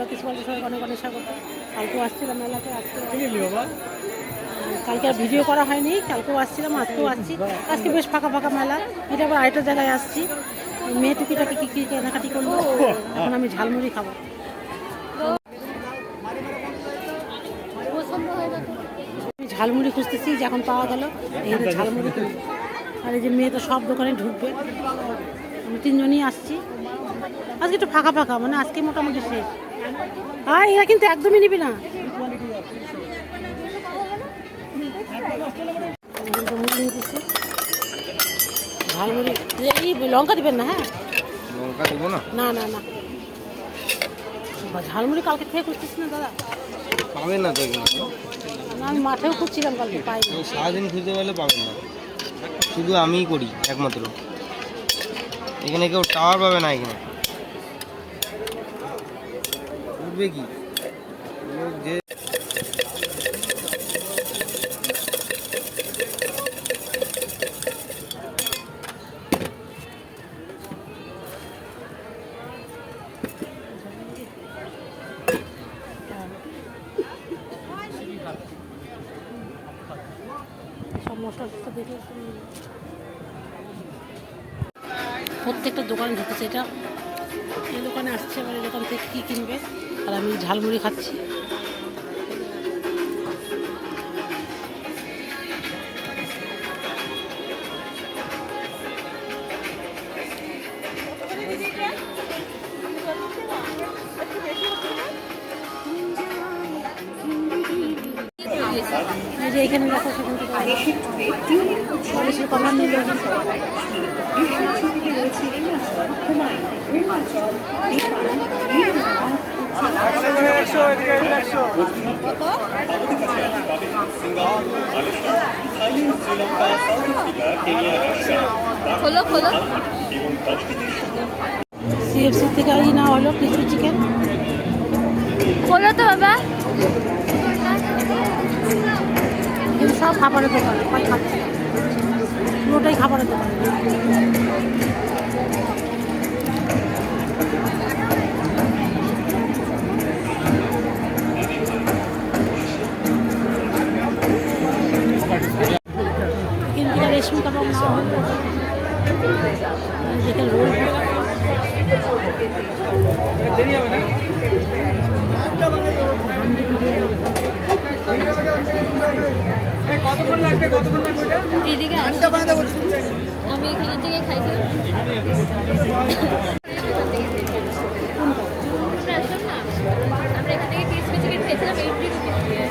কিছু বলতে সবাই অনেক অনেক স্বাগত। কালকেও আসছিলাম মেলাতে, কালকে আর ভিডিও করা হয়নি। কালকেও আসছিলাম, আজকেও আসছি। আজকে বেশ ফাঁকা ফাঁকা মেলা। এটা আবার আরেকটা জায়গায় আসছি। মেয়ে টুকিটাকে কী কেনাকাটি করবো। এখন আমি ঝালমুড়ি খাবো। ঝালমুড়ি খুঁজতেছি, যে এখন পাওয়া গেল। এখানে ঝালমুড়ি কিনবো। আর এই যে মেয়ে তো সব দোকানে ঢুকবে। আমি তিনজনই আসছি। আজকে একটু ফাঁকা ফাঁকা, মানে আজকে মোটামুটি শেষ। হ্যাঁ, এরা কিন্তু একদমই নিবি না। ঝালমুড়ি এই লঙ্কা দিবেন না? হ্যাঁ, লঙ্কা দেবো না। না না না, ঝালমুড়ি কালকে থেকে খুঁজতেছি না দাদা। পাবেন না তো এখানে। না, আমি মাঠেও খুঁজছিলাম, কালকে পাইনি। সারাদিন খুঁজতে পারলে পাবেন না, শুধু আমিই করি একমাত্র। এখানে কেউ টাওয়ার পাবে না। এখানে উঠবে কি লোক যে সব মশলা দেখে প্রত্যেকটা দোকানে ঢুকেছে। এটা এই দোকানে আসছে, এবার এই দোকান থেকে কী কিনবে। আর আমি ঝালমুড়ি খাচ্ছি। এই যে এখানে দেখো, সেখান থেকে কমার নিয়ে সিএফসি থেকে এই না হলো কিছু চিকেন খোলো তো বাবা। এগুলো সব খাবারের দোকান, সবাই খাচ্ছে, পুরোটাই খাবারের দোকান। কিন্তু রেশমি কাবাব না হলে দেখে রোল দিদিকে আমি এখান থেকে খাইছি। আমরা এখান থেকে ক্রিসপি চিকেন খেয়েছিলাম 80 রুপিস দিয়ে।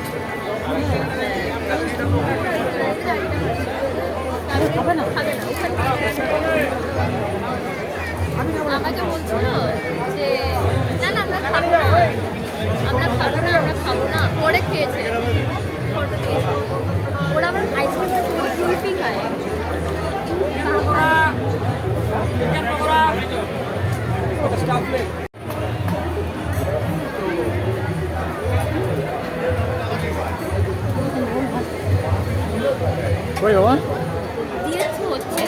খাবে না। আমাকে বলছিল যে না না আমরা খাবো না, পরে খেয়েছে। ওরা আবার আইসক্রিমটা কুলফি খায়। দিয়েছো হচ্ছে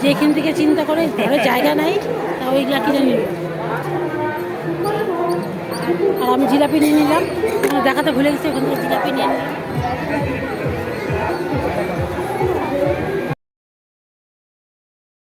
যেখান থেকে চিন্তা করে ঘরে জায়গা নাই, তা ওইগুলা কিনে নিল। আর আমি জিলাপি নিয়ে নিলাম, দেখাতে ভুলে গেছি, ওখান থেকে জিলাপি নিয়ে নিলাম।